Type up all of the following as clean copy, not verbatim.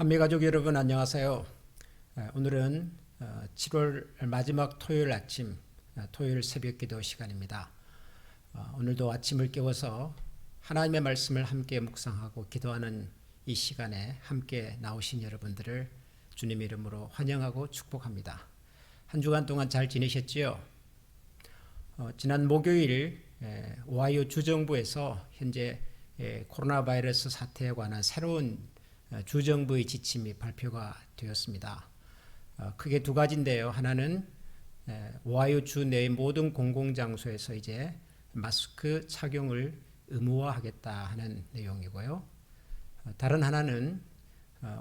한미가족 여러분 안녕하세요. 오늘은 7월 마지막 토요일 아침, 토요일 새벽 기도 시간입니다. 오늘도 아침을 깨워서 하나님의 말씀을 함께 묵상하고 기도하는 이 시간에 함께 나오신 여러분들을 주님의 이름으로 환영하고 축복합니다. 한 주간 동안 잘 지내셨지요? 지난 목요일 오하이오 주정부에서 현재 코로나 바이러스 사태에 관한 새로운 주정부의 지침이 발표가 되었습니다. 크게 두 가지인데요. 하나는 오하이오 주 내의 모든 공공장소에서 이제 마스크 착용을 의무화하겠다 하는 내용이고요. 다른 하나는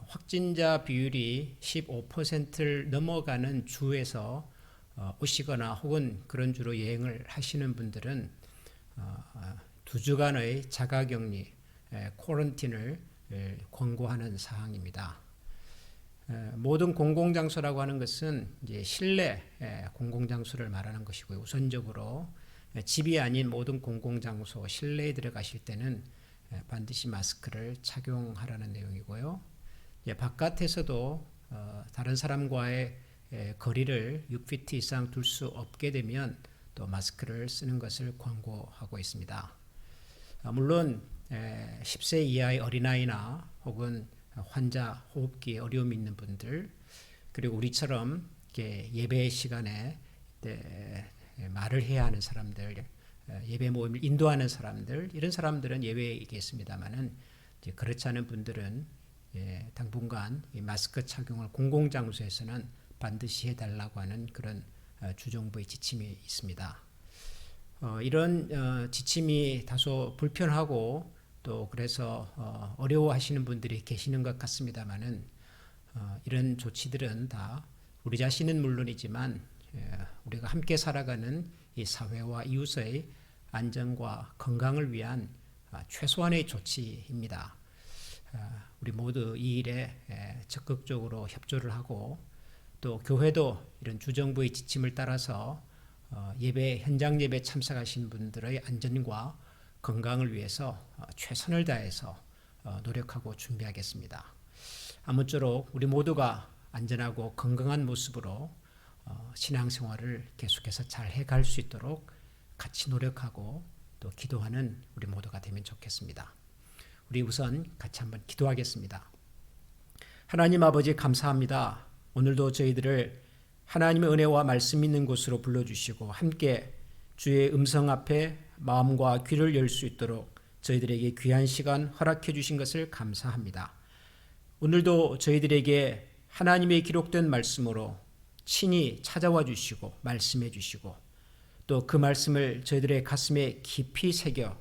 확진자 비율이 15%를 넘어가는 주에서 오시거나 혹은 그런 주로 여행을 하시는 분들은 2주간의 자가격리, 쿼런틴을 권고하는 사항입니다. 모든 공공장소라고 하는 것은 이제 실내 공공장소를 말하는 것이고요. 우선적으로 집이 아닌 모든 공공장소 실내에 들어가실 때는 반드시 마스크를 착용하라는 내용이고요. 바깥에서도 다른 사람과의 거리를 6피트 이상 둘 수 없게 되면 또 마스크를 쓰는 것을 권고하고 있습니다. 물론 10세 이하의 어린아이나 혹은 환자, 호흡기에 어려움이 있는 분들, 그리고 우리처럼 예배 시간에 말을 해야 하는 사람들, 예배 모임을 인도하는 사람들, 이런 사람들은 예외이겠습니다만은 그렇지 않은 분들은 당분간 마스크 착용을 공공장소에서는 반드시 해달라고 하는 그런 주정부의 지침이 있습니다. 이런 지침이 다소 불편하고 또 그래서 어려워하시는 분들이 계시는 것 같습니다만은 이런 조치들은 다 우리 자신은 물론이지만 우리가 함께 살아가는 이 사회와 이웃의 안전과 건강을 위한 최소한의 조치입니다. 우리 모두 이 일에 적극적으로 협조를 하고 또 교회도 이런 주정부의 지침을 따라서 현장 예배 참석하신 분들의 안전과 건강을 위해서 최선을 다해서 노력하고 준비하겠습니다. 아무쪼록 우리 모두가 안전하고 건강한 모습으로 신앙생활을 계속해서 잘 해갈 수 있도록 같이 노력하고 또 기도하는 우리 모두가 되면 좋겠습니다. 우리 우선 같이 한번 기도하겠습니다. 하나님 아버지 감사합니다. 오늘도 저희들을 하나님의 은혜와 말씀 있는 곳으로 불러주시고 함께 주의 음성 앞에 마음과 귀를 열 수 있도록 저희들에게 귀한 시간 허락해 주신 것을 감사합니다. 오늘도 저희들에게 하나님의 기록된 말씀으로 친히 찾아와 주시고 말씀해 주시고 또 그 말씀을 저희들의 가슴에 깊이 새겨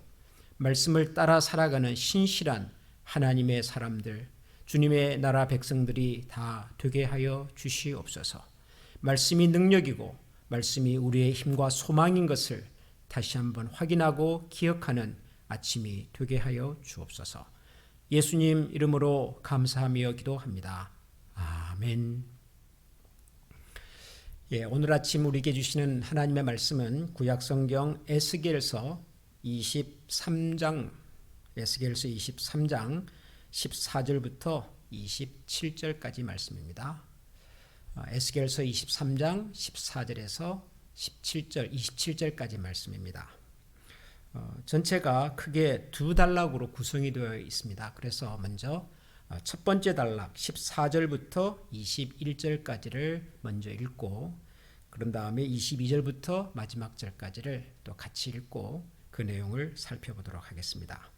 말씀을 따라 살아가는 신실한 하나님의 사람들, 주님의 나라 백성들이 다 되게 하여 주시옵소서. 말씀이 능력이고 말씀이 우리의 힘과 소망인 것을 다시 한번 확인하고 기억하는 아침이 되게 하여 주옵소서. 예수님 이름으로 감사하며 기도합니다. 아멘. 오늘 아침 우리에게 주시는 하나님의 말씀은 구약성경 에스겔서 23장 14절부터 27절까지 말씀입니다. 에스겔서 23장 14절에서 27절까지 말씀입니다. 전체가 크게 두 단락으로 구성이 되어 있습니다. 그래서 먼저 첫 번째 단락 14절부터 21절까지를 먼저 읽고 그런 다음에 22절부터 마지막 절까지를 또 같이 읽고 그 내용을 살펴보도록 하겠습니다.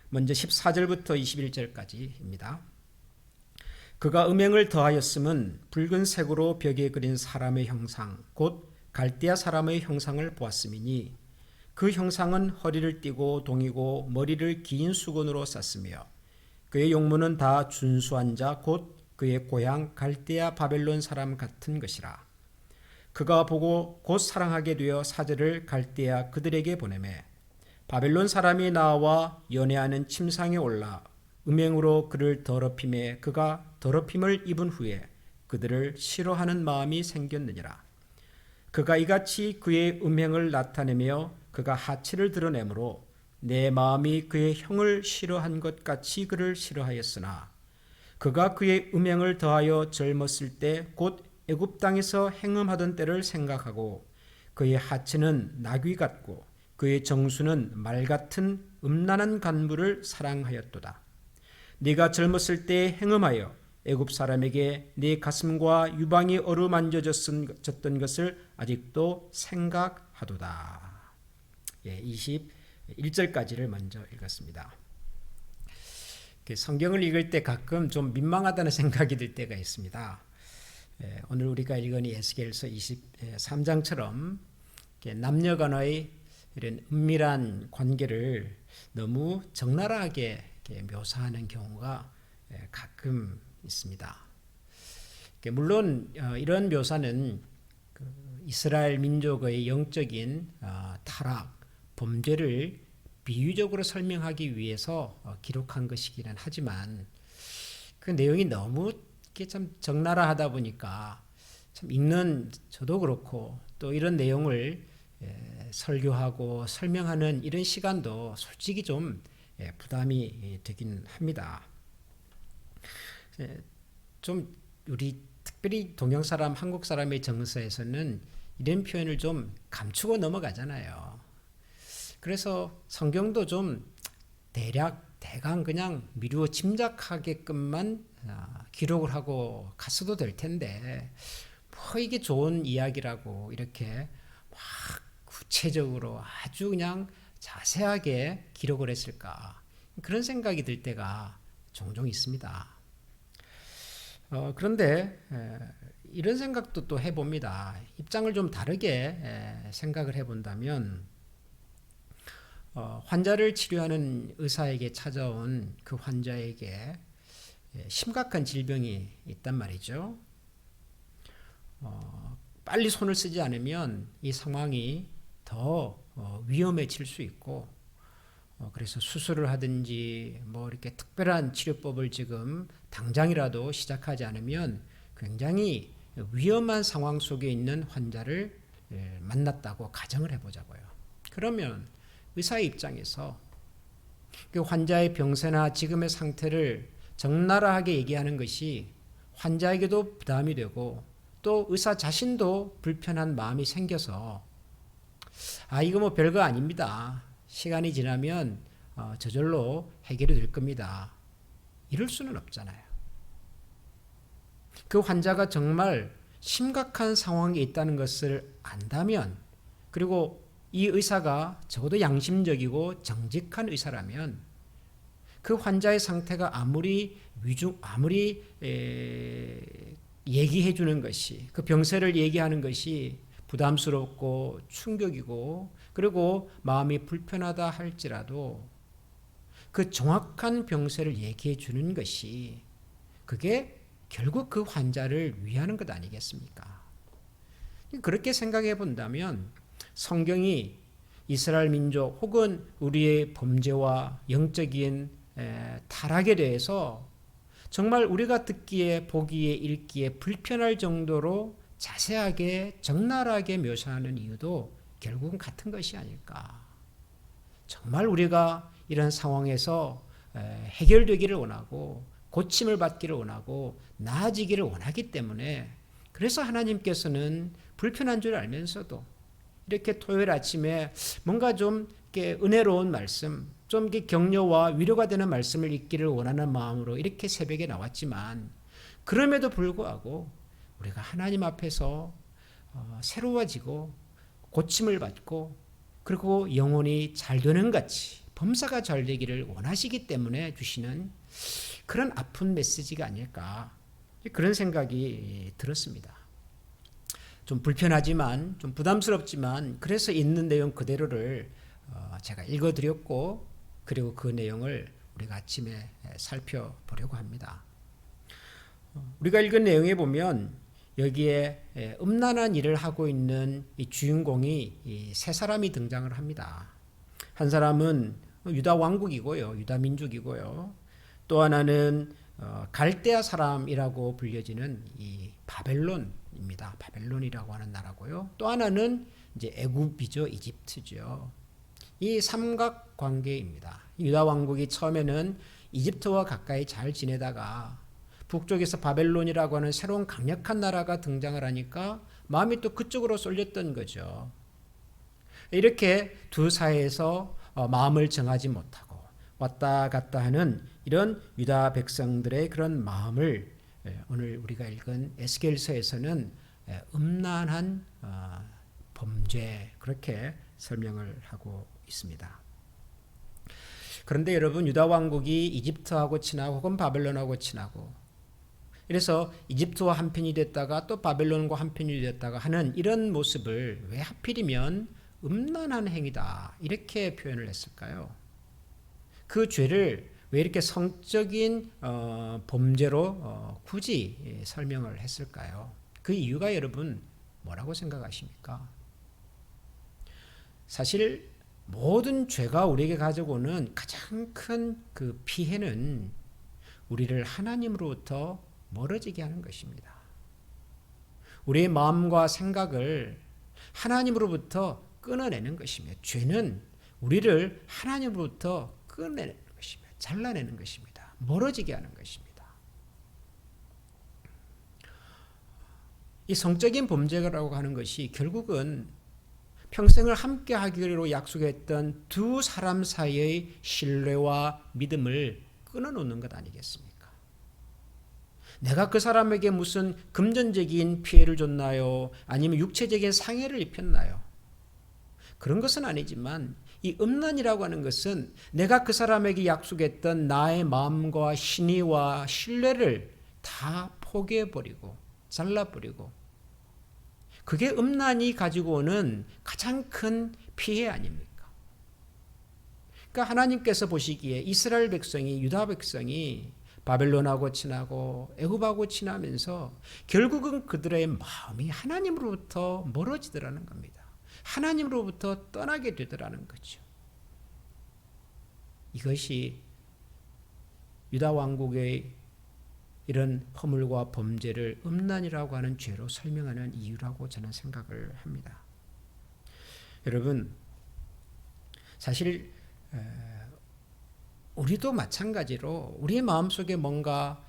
먼저 14절부터 21절까지입니다. 그가 음행을 더하였음은 붉은색으로 벽에 그린 사람의 형상 곧 갈대아 사람의 형상을 보았음이니 그 형상은 허리를 띠고 동이고 머리를 긴 수건으로 쌌으며 그의 용모는 다 준수한 자 곧 그의 고향 갈대아 바벨론 사람 같은 것이라. 그가 보고 곧 사랑하게 되어 사절을 갈대아 그들에게 보내매 바벨론 사람이 나와 연애하는 침상에 올라 음행으로 그를 더럽힘에 그가 더럽힘을 입은 후에 그들을 싫어하는 마음이 생겼느니라. 그가 이같이 그의 음행을 나타내며 그가 하체를 드러내므로 내 마음이 그의 형을 싫어한 것 같이 그를 싫어하였으나 그가 그의 음행을 더하여 젊었을 때 곧 애굽 땅에서 행음하던 때를 생각하고 그의 하체는 나귀 같고 그의 정수는 말 같은 음란한 간부를 사랑하였도다. 네가 젊었을 때 행음하여 애굽 사람에게 네 가슴과 유방이 어루만져졌던 것을 아직도 생각하도다. 21절까지를 먼저 읽었습니다. 성경을 읽을 때 가끔 좀 민망하다는 생각이 들 때가 있습니다. 오늘 우리가 읽은 에스겔서 23장처럼 남녀 간의 이런 은밀한 관계를 너무 적나라하게 묘사하는 경우가 가끔 있습니다. 물론 이런 묘사는 이스라엘 민족의 영적인 타락, 범죄를 비유적으로 설명하기 위해서 기록한 것이기는 하지만 그 내용이 너무 참 적나라하다 보니까 참 읽는 저도 그렇고 또 이런 내용을 설교하고 설명하는 이런 시간도 솔직히 좀 부담이 되긴 합니다. 좀 우리 특별히 동양 사람, 한국 사람의 정서에서는 이런 표현을 좀 감추고 넘어가잖아요. 그래서 성경도 좀 대강 그냥 미루어 짐작하게끔만 기록을 하고 갔어도 될 텐데 뭐 이게 좋은 이야기라고 이렇게 막 구체적으로 아주 그냥 자세하게 기록을 했을까 그런 생각이 들 때가 종종 있습니다. 그런데 이런 생각도 또 해봅니다. 입장을 좀 다르게 생각을 해본다면 환자를 치료하는 의사에게 찾아온 그 환자에게 심각한 질병이 있단 말이죠. 빨리 손을 쓰지 않으면 이 상황이 더 위험해질 수 있고 그래서 수술을 하든지 뭐 이렇게 특별한 치료법을 지금 당장이라도 시작하지 않으면 굉장히 위험한 상황 속에 있는 환자를 만났다고 가정을 해보자고요. 그러면 의사의 입장에서 그 환자의 병세나 지금의 상태를 적나라하게 얘기하는 것이 환자에게도 부담이 되고 또 의사 자신도 불편한 마음이 생겨서 이거 뭐 별거 아닙니다. 시간이 지나면 저절로 해결이 될 겁니다. 이럴 수는 없잖아요. 그 환자가 정말 심각한 상황에 있다는 것을 안다면 그리고 이 의사가 적어도 양심적이고 정직한 의사라면 그 환자의 상태가 아무리 얘기해 주는 것이 그 병세를 얘기하는 것이 부담스럽고 충격이고 그리고 마음이 불편하다 할지라도 그 정확한 병세를 얘기해 주는 것이 그게 결국 그 환자를 위하는 것 아니겠습니까? 그렇게 생각해 본다면 성경이 이스라엘 민족 혹은 우리의 범죄와 영적인 타락에 대해서 정말 우리가 듣기에 보기에 읽기에 불편할 정도로 자세하게 적나라하게 묘사하는 이유도 결국은 같은 것이 아닐까. 정말 우리가 이런 상황에서 해결되기를 원하고 고침을 받기를 원하고 나아지기를 원하기 때문에 그래서 하나님께서는 불편한 줄 알면서도 이렇게 토요일 아침에 뭔가 좀 이렇게 은혜로운 말씀, 좀 이렇게 격려와 위로가 되는 말씀을 읽기를 원하는 마음으로 이렇게 새벽에 나왔지만 그럼에도 불구하고 우리가 하나님 앞에서 새로워지고 고침을 받고 그리고 영혼이 잘 되는 같이 범사가 잘 되기를 원하시기 때문에 주시는 그런 아픈 메시지가 아닐까 그런 생각이 들었습니다. 좀 불편하지만 좀 부담스럽지만 그래서 있는 내용 그대로를 제가 읽어드렸고 그리고 그 내용을 우리가 아침에 살펴보려고 합니다. 우리가 읽은 내용에 보면 여기에 음란한 일을 하고 있는 이 주인공이 세 사람이 등장을 합니다. 한 사람은 유다 왕국이고요, 유다 민족이고요. 또 하나는 갈대아 사람이라고 불려지는 이 바벨론입니다. 바벨론이라고 하는 나라고요. 또 하나는 이제 애굽이죠, 이집트죠. 이 삼각 관계입니다. 유다 왕국이 처음에는 이집트와 가까이 잘 지내다가 북쪽에서 바벨론이라고 하는 새로운 강력한 나라가 등장을 하니까 마음이 또 그쪽으로 쏠렸던 거죠. 이렇게 두 사이에서 마음을 정하지 못하고 왔다 갔다 하는 이런 유다 백성들의 그런 마음을 오늘 우리가 읽은 에스겔서에서는 음란한 범죄, 그렇게 설명을 하고 있습니다. 그런데 여러분, 유다 왕국이 이집트하고 친하고 혹은 바벨론하고 친하고, 그래서 이집트와 한편이 됐다가 또 바벨론과 한편이 됐다가 하는 이런 모습을 왜 하필이면 음란한 행위다 이렇게 표현을 했을까요? 그 죄를 왜 이렇게 성적인 범죄로 굳이 설명을 했을까요? 그 이유가 여러분 뭐라고 생각하십니까? 사실 모든 죄가 우리에게 가져오는 가장 큰 그 피해는 우리를 하나님으로부터 멀어지게 하는 것입니다. 우리의 마음과 생각을 하나님으로부터 끊어내는 것이며, 죄는 우리를 하나님으로부터 끊어내는 것이며 잘라내는 것입니다. 멀어지게 하는 것입니다. 이 성적인 범죄라고 하는 것이 결국은 평생을 함께 하기로 약속했던 두 사람 사이의 신뢰와 믿음을 끊어놓는 것 아니겠습니까? 내가 그 사람에게 무슨 금전적인 피해를 줬나요? 아니면 육체적인 상해를 입혔나요? 그런 것은 아니지만 이 음란이라고 하는 것은 내가 그 사람에게 약속했던 나의 마음과 신의와 신뢰를 다 포기해버리고 잘라버리고, 그게 음란이 가지고 오는 가장 큰 피해 아닙니까? 그러니까 하나님께서 보시기에 이스라엘 백성이, 유다 백성이 바벨론하고 친하고 애굽하고 친하면서 결국은 그들의 마음이 하나님으로부터 멀어지더라는 겁니다. 하나님으로부터 떠나게 되더라는 거죠. 이것이 유다 왕국의 이런 허물과 범죄를 음란이라고 하는 죄로 설명하는 이유라고 저는 생각을 합니다. 여러분, 사실 우리도 마찬가지로 우리의 마음속에 뭔가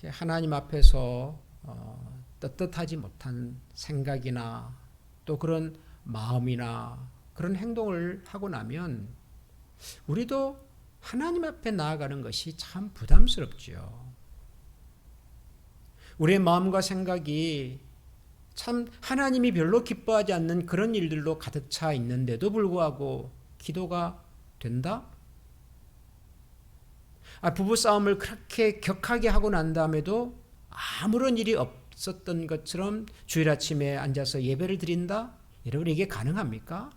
하나님 앞에서 떳떳하지 못한 생각이나 또 그런 마음이나 그런 행동을 하고 나면 우리도 하나님 앞에 나아가는 것이 참 부담스럽지요. 우리의 마음과 생각이 참 하나님이 별로 기뻐하지 않는 그런 일들로 가득 차 있는데도 불구하고 기도가 된다? 부부싸움을 그렇게 격하게 하고 난 다음에도 아무런 일이 없었던 것처럼 주일 아침에 앉아서 예배를 드린다? 여러분, 이게 가능합니까?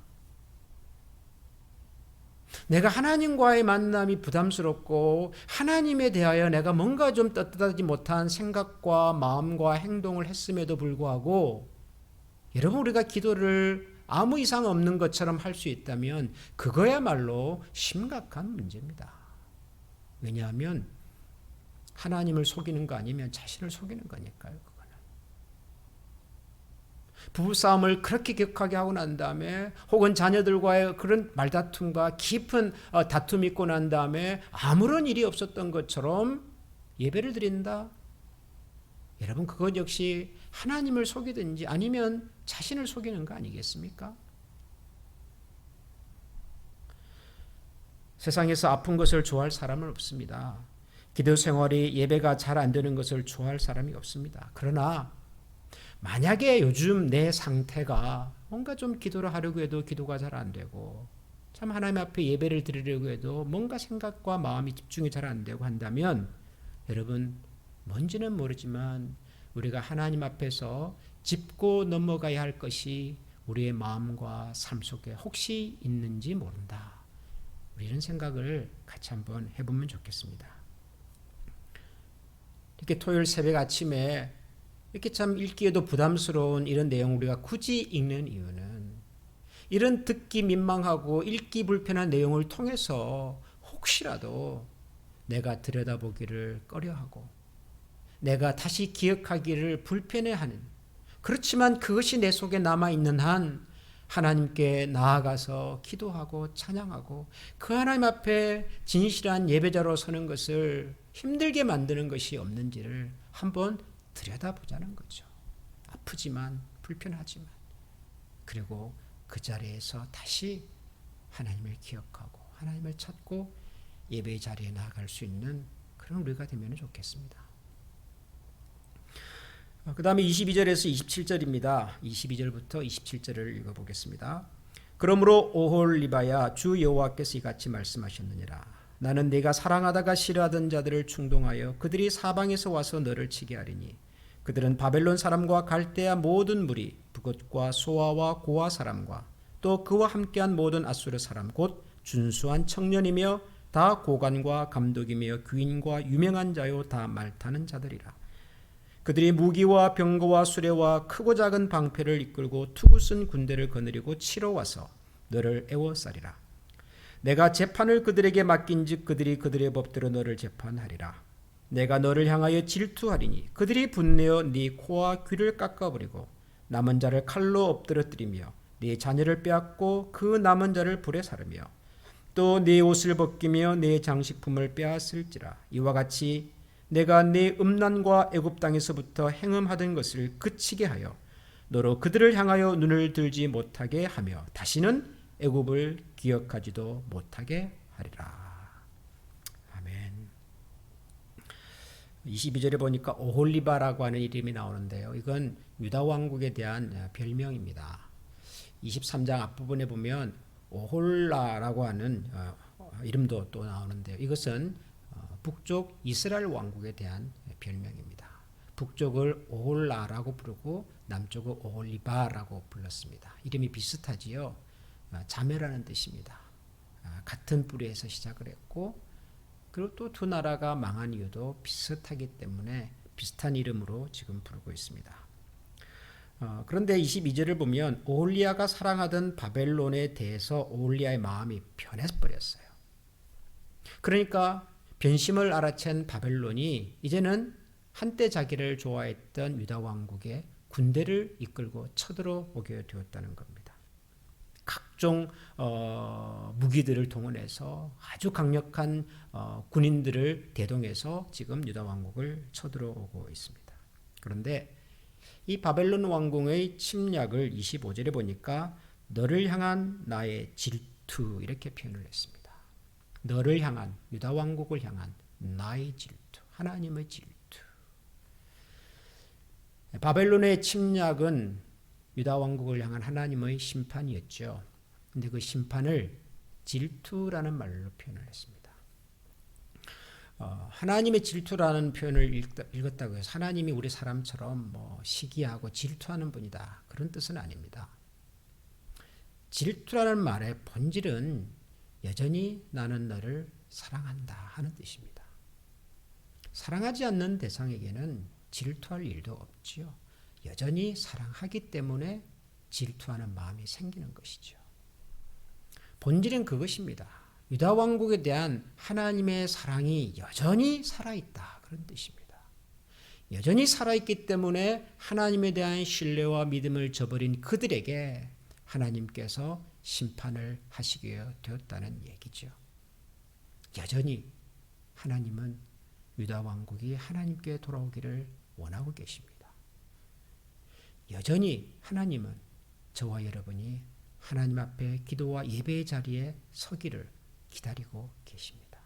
내가 하나님과의 만남이 부담스럽고 하나님에 대하여 내가 뭔가 좀 떳떳하지 못한 생각과 마음과 행동을 했음에도 불구하고, 여러분, 우리가 기도를 아무 이상 없는 것처럼 할 수 있다면 그거야말로 심각한 문제입니다. 왜냐하면 하나님을 속이는 거 아니면 자신을 속이는 거니까요. 그거는. 부부싸움을 그렇게 격하게 하고 난 다음에 혹은 자녀들과의 그런 말다툼과 깊은 다툼이 있고 난 다음에 아무런 일이 없었던 것처럼 예배를 드린다. 여러분, 그것 역시 하나님을 속이든지 아니면 자신을 속이는 거 아니겠습니까? 세상에서 아픈 것을 좋아할 사람은 없습니다. 기도 생활이, 예배가 잘 안 되는 것을 좋아할 사람이 없습니다. 그러나 만약에 요즘 내 상태가 뭔가 좀 기도를 하려고 해도 기도가 잘 안 되고, 참 하나님 앞에 예배를 드리려고 해도 뭔가 생각과 마음이 집중이 잘 안 되고 한다면, 여러분, 뭔지는 모르지만 우리가 하나님 앞에서 짚고 넘어가야 할 것이 우리의 마음과 삶 속에 혹시 있는지 모른다. 이런 생각을 같이 한번 해보면 좋겠습니다. 이렇게 토요일 새벽 아침에 이렇게 참 읽기에도 부담스러운 이런 내용을 우리가 굳이 읽는 이유는, 이런 듣기 민망하고 읽기 불편한 내용을 통해서 혹시라도 내가 들여다보기를 꺼려하고 내가 다시 기억하기를 불편해하는, 그렇지만 그것이 내 속에 남아있는 한 하나님께 나아가서 기도하고 찬양하고 그 하나님 앞에 진실한 예배자로 서는 것을 힘들게 만드는 것이 없는지를 한번 들여다보자는 거죠. 아프지만 불편하지만 그리고 그 자리에서 다시 하나님을 기억하고 하나님을 찾고 예배의 자리에 나아갈 수 있는 그런 우리가 되면 좋겠습니다. 그 다음에 22절에서 27절입니다. 22절부터 27절을 읽어보겠습니다. 그러므로 오홀리바야 주 여호와께서 이같이 말씀하셨느니라. 나는 네가 사랑하다가 싫어하던 자들을 충동하여 그들이 사방에서 와서 너를 치게 하리니 그들은 바벨론 사람과 갈대아 모든 무리 북엇과 소아와 고아 사람과 또 그와 함께한 모든 아수르 사람 곧 준수한 청년이며 다 고관과 감독이며 귀인과 유명한 자요 다 말타는 자들이라. 그들이 무기와 병거와 수레와 크고 작은 방패를 이끌고 투구 쓴 군대를 거느리고 치러 와서 너를 애워싸리라. 내가 재판을 그들에게 맡긴즉 그들이 그들의 법대로 너를 재판하리라. 내가 너를 향하여 질투하리니 그들이 분내어 네 코와 귀를 깎아버리고 남은 자를 칼로 엎드러뜨리며 네 자녀를 빼앗고 그 남은 자를 불에 사르며 또 네 옷을 벗기며 네 장식품을 빼앗을지라. 이와 같이 내가 네 음란과 애굽 땅에서부터 행음하던 것을 그치게 하여 너로 그들을 향하여 눈을 들지 못하게 하며 다시는 애굽을 기억하지도 못하게 하리라. 아멘. 22절에 보니까 오홀리바라고 하는 이름이 나오는데요. 이건 유다 왕국에 대한 별명입니다. 23장 앞부분에 보면 오홀라라고 하는 이름도 또 나오는데요. 이것은 북쪽 이스라엘 왕국에 대한 별명입니다. 북쪽을 오홀라라고 부르고 남쪽을 오홀리바라고 불렀습니다. 이름이 비슷하지요. 자매라는 뜻입니다. 같은 뿌리에서 시작을 했고 그리고 또 두 나라가 망한 이유도 비슷하기 때문에 비슷한 이름으로 지금 부르고 있습니다. 그런데 22절을 보면 오홀리야가 사랑하던 바벨론에 대해서 오홀리야의 마음이 변해버렸어요. 그러니까 변심을 알아챈 바벨론이 이제는 한때 자기를 좋아했던 유다 왕국의 군대를 이끌고 쳐들어오게 되었다는 겁니다. 각종 무기들을 동원해서 아주 강력한 군인들을 대동해서 지금 유다 왕국을 쳐들어오고 있습니다. 그런데 이 바벨론 왕궁의 침략을 25절에 보니까 너를 향한 나의 질투 이렇게 표현을 했습니다. 너를 향한 유다 왕국을 향한 나의 질투, 하나님의 질투. 바벨론의 침략은 유다 왕국을 향한 하나님의 심판이었죠. 근데 그 심판을 질투라는 말로 표현을 했습니다. 하나님의 질투라는 표현을 읽었다고 해서 하나님이 우리 사람처럼 시기하고 질투하는 분이다. 그런 뜻은 아닙니다. 질투라는 말의 본질은 여전히 나는 너를 사랑한다 하는 뜻입니다. 사랑하지 않는 대상에게는 질투할 일도 없지요. 여전히 사랑하기 때문에 질투하는 마음이 생기는 것이죠. 본질은 그것입니다. 유다 왕국에 대한 하나님의 사랑이 여전히 살아있다 그런 뜻입니다. 여전히 살아있기 때문에 하나님에 대한 신뢰와 믿음을 저버린 그들에게 하나님께서 심판을 하시게 되었다는 얘기죠. 여전히 하나님은 유다 왕국이 하나님께 돌아오기를 원하고 계십니다. 여전히 하나님은 저와 여러분이 하나님 앞에 기도와 예배의 자리에 서기를 기다리고 계십니다.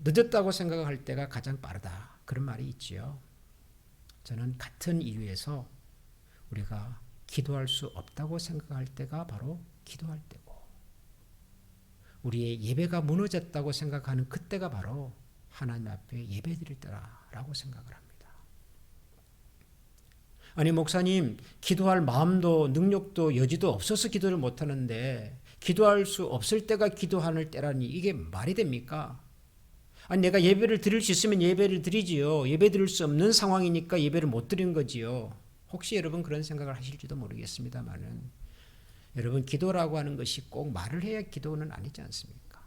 늦었다고 생각할 때가 가장 빠르다. 그런 말이 있지요. 저는 같은 이유에서 우리가 기도할 수 없다고 생각할 때가 바로 기도할 때고 우리의 예배가 무너졌다고 생각하는 그때가 바로 하나님 앞에 예배드릴 때라고 생각을 합니다. 아니 목사님 기도할 마음도 능력도 여지도 없어서 기도를 못하는데 기도할 수 없을 때가 기도하는 때라니 이게 말이 됩니까? 아니 내가 예배를 드릴 수 있으면 예배를 드리지요. 예배 드릴 수 없는 상황이니까 예배를 못 드린 거지요. 혹시 여러분 그런 생각을 하실지도 모르겠습니다만은 여러분 기도라고 하는 것이 꼭 말을 해야 기도는 아니지 않습니까?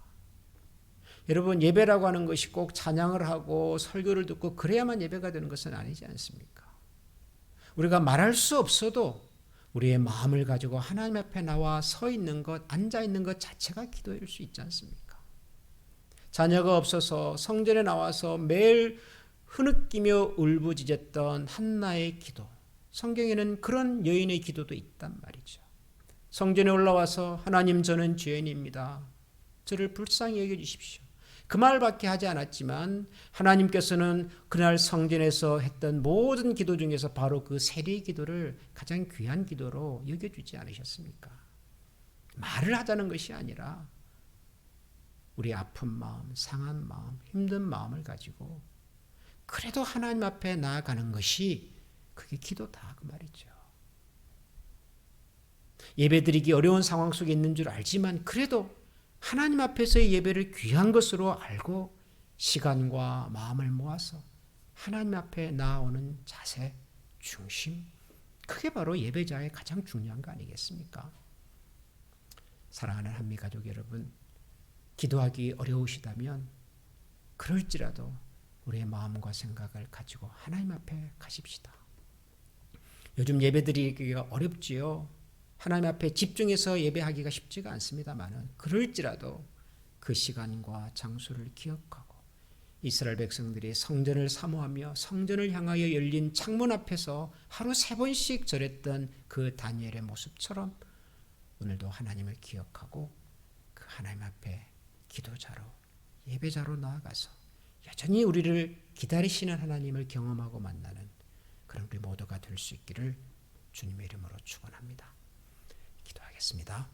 여러분 예배라고 하는 것이 꼭 찬양을 하고 설교를 듣고 그래야만 예배가 되는 것은 아니지 않습니까? 우리가 말할 수 없어도 우리의 마음을 가지고 하나님 앞에 나와 서 있는 것, 앉아 있는 것 자체가 기도일 수 있지 않습니까? 자녀가 없어서 성전에 나와서 매일 흐느끼며 울부짖었던 한나의 기도. 성경에는 그런 여인의 기도도 있단 말이죠. 성전에 올라와서 하나님, 저는 죄인입니다. 저를 불쌍히 여겨주십시오. 그 말밖에 하지 않았지만 하나님께서는 그날 성전에서 했던 모든 기도 중에서 바로 그 세례 기도를 가장 귀한 기도로 여겨주지 않으셨습니까? 말을 하자는 것이 아니라 우리 아픈 마음, 상한 마음, 힘든 마음을 가지고 그래도 하나님 앞에 나아가는 것이 그게 기도다 그 말이죠. 예배드리기 어려운 상황 속에 있는 줄 알지만 그래도 하나님 앞에서의 예배를 귀한 것으로 알고 시간과 마음을 모아서 하나님 앞에 나아오는 자세, 중심, 그게 바로 예배자의 가장 중요한 거 아니겠습니까? 사랑하는 한미가족 여러분, 기도하기 어려우시다면 그럴지라도 우리의 마음과 생각을 가지고 하나님 앞에 가십시다. 요즘 예배드리기가 어렵지요. 하나님 앞에 집중해서 예배하기가 쉽지가 않습니다만 그럴지라도 그 시간과 장소를 기억하고 이스라엘 백성들이 성전을 사모하며 성전을 향하여 열린 창문 앞에서 하루 3번씩 절했던 그 다니엘의 모습처럼 오늘도 하나님을 기억하고 그 하나님 앞에 기도자로 예배자로 나아가서 여전히 우리를 기다리시는 하나님을 경험하고 만나는 그런 우리 모두가 될 수 있기를 주님의 이름으로 축원합니다. 기도하겠습니다.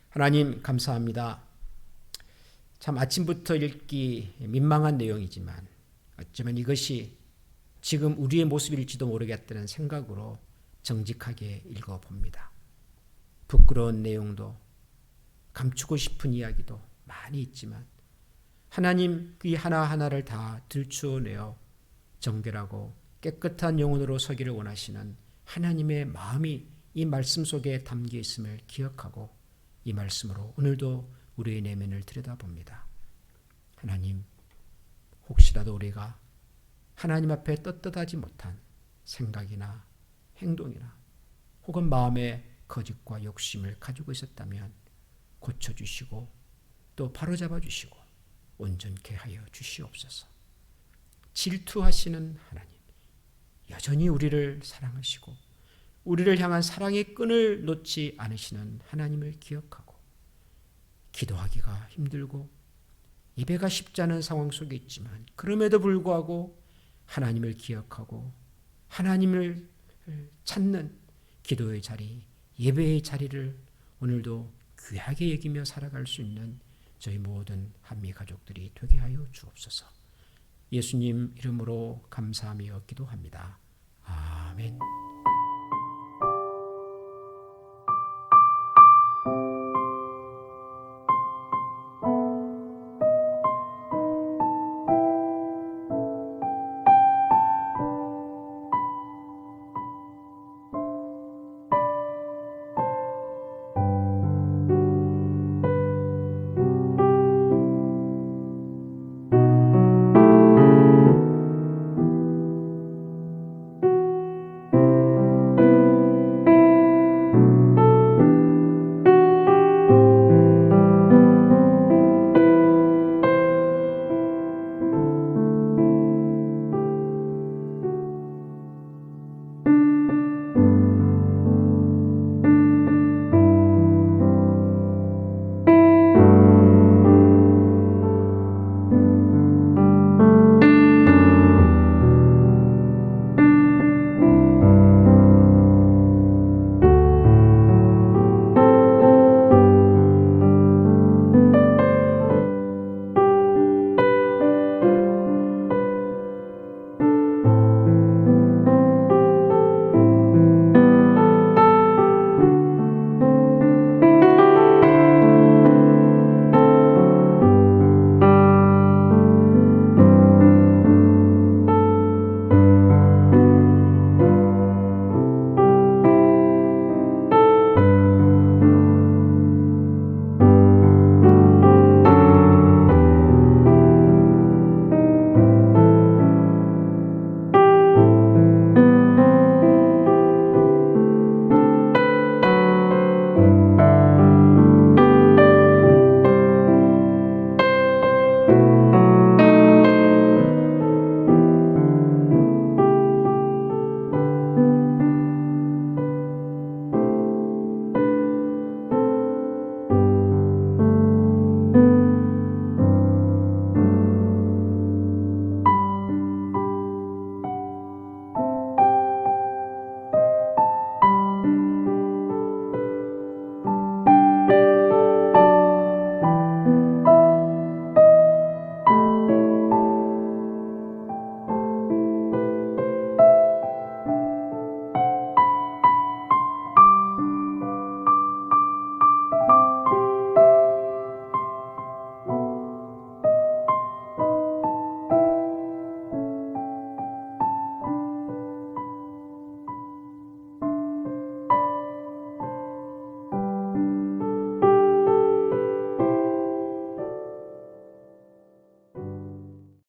하나님 감사합니다. 참 아침부터 읽기 민망한 내용이지만 어쩌면 이것이 지금 우리의 모습일지도 모르겠다는 생각으로 정직하게 읽어봅니다. 부끄러운 내용도 감추고 싶은 이야기도 많이 있지만 하나님 이 하나하나를 다 들추어내어 정결하고 깨끗한 영혼으로 서기를 원하시는 하나님의 마음이 이 말씀 속에 담겨 있음을 기억하고 이 말씀으로 오늘도 우리의 내면을 들여다봅니다. 하나님, 혹시라도 우리가 하나님 앞에 떳떳하지 못한 생각이나 행동이나 혹은 마음의 거짓과 욕심을 가지고 있었다면 고쳐주시고 또 바로잡아 주시고 온전케 하여 주시옵소서. 질투하시는 하나님, 여전히 우리를 사랑하시고 우리를 향한 사랑의 끈을 놓지 않으시는 하나님을 기억하고 기도하기가 힘들고 예배가 쉽지 않은 상황 속에 있지만 그럼에도 불구하고 하나님을 기억하고 하나님을 찾는 기도의 자리, 예배의 자리를 오늘도 귀하게 여기며 살아갈 수 있는 저희 모든 한미 가족들이 되게 하여 주옵소서. 예수님 이름으로 감사하며 기도합니다. 아멘.